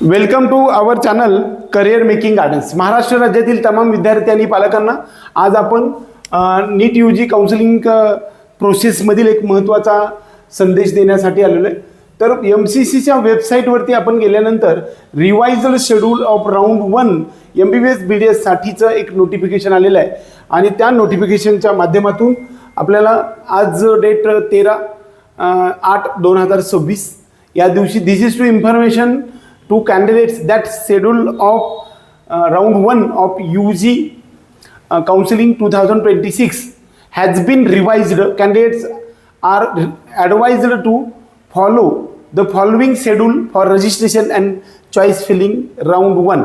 Welcome to our channel career making gardens. Maharashtra राज्यातील तमाम विद्यार्थी आणि पालकांना आज आपण नीट UG काउन्सिलिंग प्रोसेसमधील एक महत्त्वाचा संदेश देण्यासाठी आलेलो आहे. तर MCCच्या वेबसाईटवरती आपण गेल्यानंतर revised schedule of round 1 MBBS BDS साठीचं एक नोटिफिकेशन आलेलं आहे आणि त्या नोटिफिकेशनच्या माध्यमातून आपल्याला आज डेट 13/8/2026 या दिवशी this is to information to candidates that schedule of round 1 of UG counseling 2026 has been revised. Candidates are advised to follow the following schedule for registration and choice filling round 1.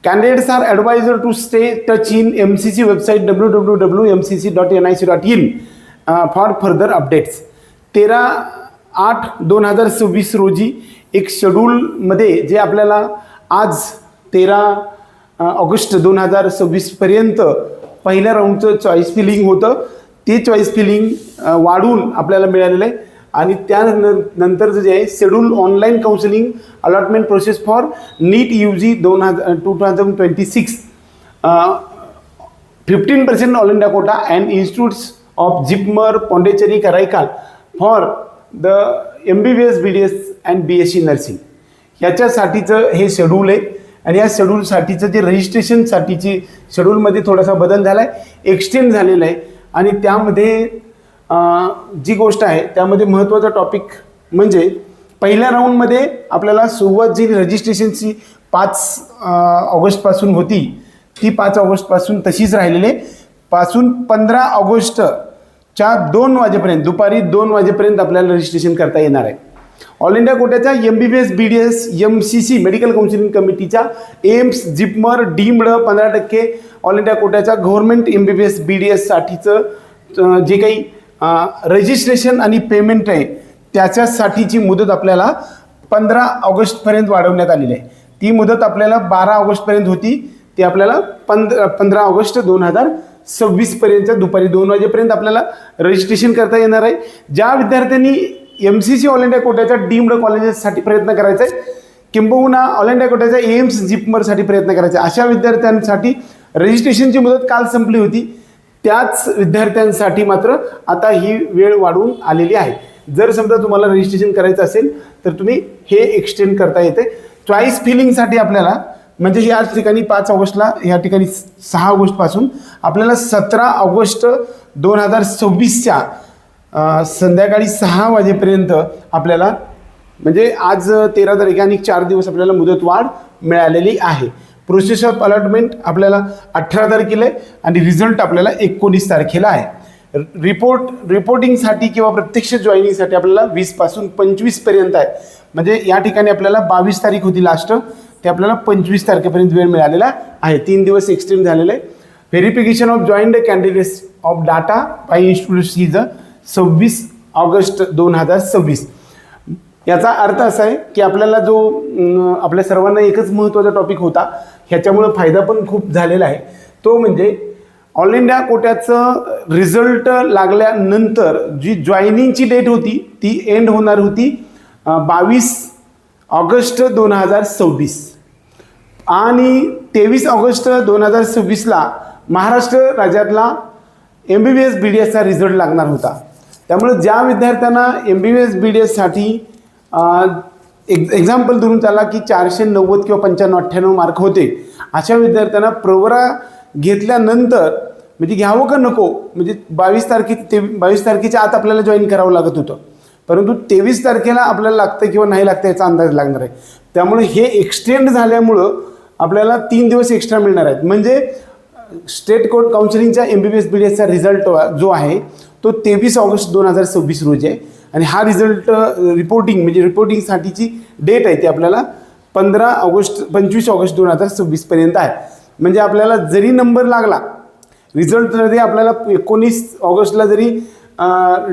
Candidates are advised to stay touch in MCC website www.mcc.nic.in for further updates. 13/8/2026 रोजी एक शेड्यूलमध्ये जे आपल्याला आज 13 August 2026 पर्यंत पहिल्या राऊंडचं choice feeling होतं, ते choice feeling वाढवून आपल्याला मिळालेलं आहे आणि त्यानंतरचं जे आहे schedule online counselling allotment process for NEET UG 2026 15% all India quota and institutes of JIPMER Pondicherry Karaikal for the MBBS BDS अँड BSc नर्सिंग ह्याच्यासाठीचं हे शेड्यूल आहे. आणि या शेड्यूलसाठीचं जे रजिस्ट्रेशनसाठीची शेड्यूलमध्ये थोडासा बदल झाला आहे, एक्सटेंड झालेला आहे. आणि त्यामध्ये जी गोष्ट आहे त्यामध्ये महत्त्वाचा टॉपिक म्हणजे पहिल्या राऊंडमध्ये आपल्याला सुरुवात जी रजिस्ट्रेशनची 5 ऑगस्टपासून होती ती 5 ऑगस्टपासून तशीच राहिलेली आहे. पासून 15 ऑगस्टच्या 2 वाजेपर्यंत दुपारी 2 वाजेपर्यंत आपल्याला रजिस्ट्रेशन करता येणार आहे. ऑल इंडिया कोट्याच्या MBBS BDS MCC medical counselling कमिटीच्या AIIMS JIPMER deemed 15% all India कोट्याच्या गव्हर्नमेंट MBBS BDS साठीचं जे काही रजिस्ट्रेशन आणि पेमेंट आहे त्याच्यासाठीची मुदत आपल्याला 15 ऑगस्टपर्यंत वाढवण्यात आलेली आहे. ती मुदत आपल्याला 12 ऑगस्टपर्यंत होती, ती आपल्याला 15 ऑगस्ट 2026 पर्यंतच्या दुपारी 2 वाजेपर्यंत आपल्याला रजिस्ट्रेशन करता येणार आहे. ज्या विद्यार्थ्यांनी MCC ऑल इंडिया कोट्याच्या डीम्ड कॉलेजेससाठी प्रयत्न करायचा आहे किंबहुना ऑल इंडिया कोट्याच्या एम्स जिपमरसाठी प्रयत्न करायचा आहे अशा विद्यार्थ्यांसाठी रजिस्ट्रेशनची मुदत काल संपली होती. त्याच विद्यार्थ्यांसाठी मात्र आता ही वेळ वाढवून आलेली आहे. जर समजा तुम्हाला रजिस्ट्रेशन करायचं असेल तर तुम्ही हे एक्सटेंड करता येते. चॉईस फिलिंगसाठी आपल्याला म्हणजे याच ठिकाणी 5 ऑगस्टला या ठिकाणी 6 ऑगस्टपासून आपल्याला 17 ऑगस्ट 2026च्या संध्याकाळी 6 वाजेपर्यंत आपल्याला म्हणजे आज 13 तारीख आणि 4 दिवस आपल्याला मुदतवाढ मिळालेली आहे. प्रोसेस ऑफ अलॉटमेंट आपल्याला 18 तारखेला आहे आणि रिझल्ट आपल्याला 19 तारखेला आहे. रिपोर्टिंगसाठी किंवा प्रत्यक्ष जॉईनिंगसाठी आपल्याला 20 पासून 25 पर्यंत आहे. म्हणजे या ठिकाणी आपल्याला 22 तारीख होती लास्ट, ते आपल्याला 25 तारखेपर्यंत वेळ मिळालेला आहे. 3 दिवस एक्सटेंड झालेलं आहे. Verification of joined candidates of data by institutes is 26 August 2026. याचा अर्थ असा आहे की आपल्याला जो आपल्या सर्वांना एकच महत्त्वाचा टॉपिक होता, ह्याच्यामुळं फायदा पण खूप झालेला आहे. तो म्हणजे ऑल इंडिया कोट्याचं रिझल्ट लागल्यानंतर जी जॉईनिंगची डेट होती ती एंड होणार होती 22 ऑगस्ट 2026 आणि 23 ऑगस्ट 2026ला महाराष्ट्र राज्यातला MBBS BDSचा रिझल्ट लागणार होता. त्यामुळे ज्या विद्यार्थ्यांना MBBS BDSसाठी एक्झाम्पल धरून त्याला की 490 किंवा 95-98 मार्क होते, अशा विद्यार्थ्यांना प्रवरा घेतल्यानंतर म्हणजे घ्यावं का नको म्हणजे 22 तारखेच्या आत आपल्याला जॉईन करावं लागत होतं, परंतु 23 तारखेला आपल्याला लागतं किंवा नाही लागतं याचा अंदाज लागणार आहे. त्यामुळे हे एक्सटेंड झाल्यामुळं आपल्याला 3 दिवस एक्स्ट्रा मिळणार आहेत. म्हणजे स्टेट कोर्ट काउन्सिलिंगच्या MBBS BDSचा रिझल्ट जो आहे तो 23 ऑगस्ट 2026 रोजी आहे आणि हा रिझल्ट रिपोर्टिंगसाठीची डेट आहे ती आपल्याला 25 ऑगस्ट 2026 पर्यंत आहे. म्हणजे आपल्याला जरी नंबर लागला रिझल्टमध्ये आपल्याला 19 ऑगस्टला जरी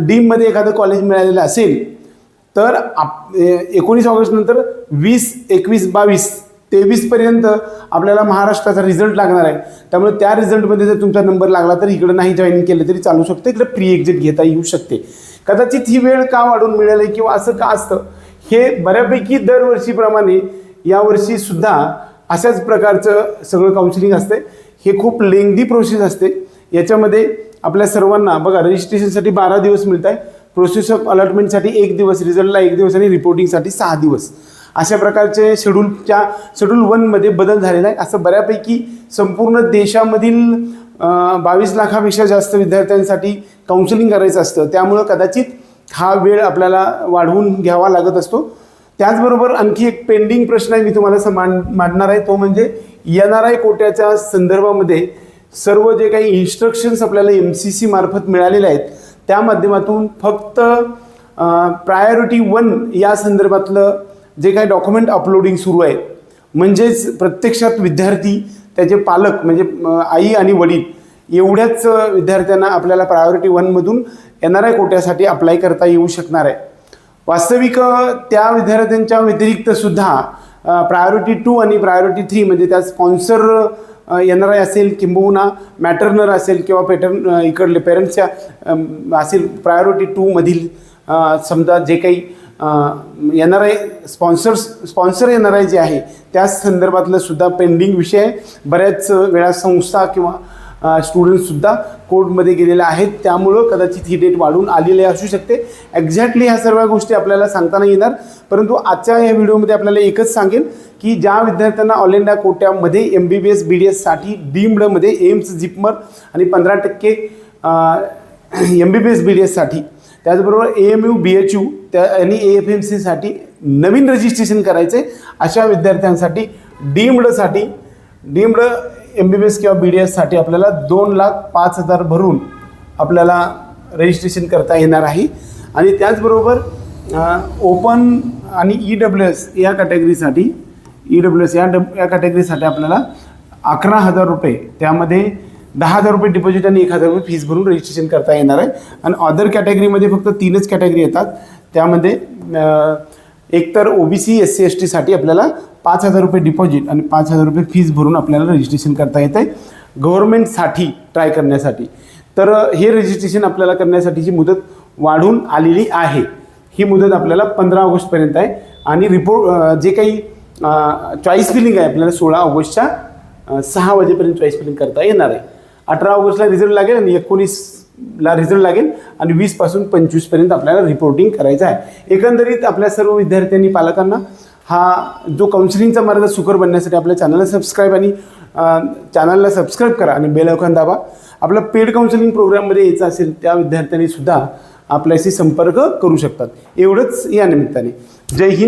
डीममध्ये एखादं कॉलेज मिळालेलं असेल तर 19 ऑगस्ट नंतर 20, 21, 22, 23 पर्यंत आपल्याला महाराष्ट्राचा रिझल्ट लागणार आहे. त्यामुळे त्या रिझल्टमध्ये जर तुमचा नंबर लागला तर इकडं नाही जॉईनिंग केलं तरी चालू शकते, इकडे प्री एक्झिट घेता येऊ शकते. कदाचित ही वेळ का वाढून मिळाली किंवा असं का असतं हे बऱ्यापैकी दरवर्षीप्रमाणे यावर्षी सुद्धा अशाच प्रकारचं सगळं काउन्सिलिंग असते. हे खूप लेंदी प्रोसेस असते. याच्यामध्ये आपल्या सर्वांना बघा रजिस्ट्रेशनसाठी 12 दिवस मिळत आहे, प्रोसेस ऑफ अलॉटमेंटसाठी 1 दिवस, रिझल्टला 1 दिवस आणि रिपोर्टिंगसाठी 6 दिवस. अशा प्रकारचे शेड्यूल 1 मध्ये बदल झालेला आहे. असं बऱ्यापैकी संपूर्ण देशामधील 22 लाखापेक्षा जास्त विद्यार्थ्यांसाठी काउन्सिलिंग करायचं असतं. त्यामुळं कदाचित हा वेळ आपल्याला वाढवून घ्यावा लागत असतो. त्याचबरोबर आणखी एक पेंडिंग प्रश्न आहे, मी तुम्हाला मांडणार आहे. तो म्हणजे NRI कोट्याच्या संदर्भामध्ये सर्व जे काही इन्स्ट्रक्शन्स आपल्याला MCC मार्फत मिळालेले आहेत त्या माध्यमातून फक्त प्रायोरिटी 1 या संदर्भातलं जे काही डॉक्युमेंट अपलोडिंग सुरू आहे, म्हणजेच प्रत्यक्षात विद्यार्थी, त्याचे पालक म्हणजे आई आणि वडील एवढ्याच विद्यार्थ्यांना आपल्याला प्रायोरिटी 1 मधून NRI कोट्यासाठी अप्लाय करता येऊ शकणार आहे. वास्तविक त्या विद्यार्थ्यांच्या व्यतिरिक्त सुद्धा प्रायोरिटी 2 आणि प्रायोरिटी 3 म्हणजे त्या स्पॉन्सर NRI असेल किंबहुना मॅटर्नर असेल किंवा इकडले पेरेंट्सच्या असेल प्रायोरिटी 2 मधील समजा जे काही NRI स्पॉन्सर NRI जे आहे त्या संदर्भातलं सुद्धा पेंडिंग विषय आहे. बऱ्याच वेळा संस्था किंवा स्टुडंट्ससुद्धा कोर्टमध्ये गेलेले आहेत. त्यामुळं कदाचित ही डेट वाढून आलेली असू शकते. एक्झॅक्टली ह्या सर्व गोष्टी आपल्याला सांगता नाही येणार, परंतु आजच्या या व्हिडिओमध्ये आपल्याला एकच सांगेन की ज्या विद्यार्थ्यांना ऑल इंडिया कोट्यामध्ये MBBS BDS साठी डीम्डमध्ये एम्स जिपमर आणि 15% MBBS BDS साठी, त्याचबरोबर AMU BHU आणि AFMC साठी नवीन रजिस्ट्रेशन करायचे अशा विद्यार्थ्यांसाठी डीम्ड MBBS किंवा BDS साठी आपल्याला 2,05,000 भरून आपल्याला रजिस्ट्रेशन करता येणार आहे. आणि त्याचबरोबर ओपन आणि EWS या कॅटेगरीसाठी या कॅटेगरीसाठी आपल्याला 11,000 रुपये, त्यामध्ये 10,000 रुपये डिपॉझिट आणि 1,000 रुपये फीस भरून रजिस्ट्रेशन करता येणार आहे. आणि अदर कॅटेगरीमध्ये फक्त 3च कॅटेगरी येतात. त्यामध्ये एकतर OBC SC ST साठी आपल्याला 5,000 रुपये डिपॉझिट आणि 5,000 रुपये फीस भरून आपल्याला रजिस्ट्रेशन करता येतं आहे गव्हर्नमेंटसाठी ट्राय करण्यासाठी. तर हे रजिस्ट्रेशन आपल्याला करण्यासाठीची मुदत वाढून आलेली आहे. ही मुदत आपल्याला 15 ऑगस्टपर्यंत आहे. आणि जे काही चॉईस फिलिंग आहे आपल्याला 16 ऑगस्टच्या 6 वाजेपर्यंत चॉईस फिलिंग करता येणार आहे. 18 ऑगस्टला रिझल्ट लागेल आणि 19ला रिझल्ट लागेल आणि 20 पासून 25 पर्यंत आपल्याला रिपोर्टिंग करायचं आहे. एकंदरीत आपल्या सर्व विद्यार्थ्यांनी पालकांना हा जो काउन्सिलिंगचा मार्ग सुकर बनण्यासाठी आपल्या चॅनलला सबस्क्राईब करा आणि बेल आयकॉन दाबा. आपला पेड काउन्सिलिंग प्रोग्राममध्ये यायचं असेल त्या विद्यार्थ्यांनी सुद्धा आपल्याशी संपर्क करू शकतात. एवढंच या निमित्ताने. जय हिंद.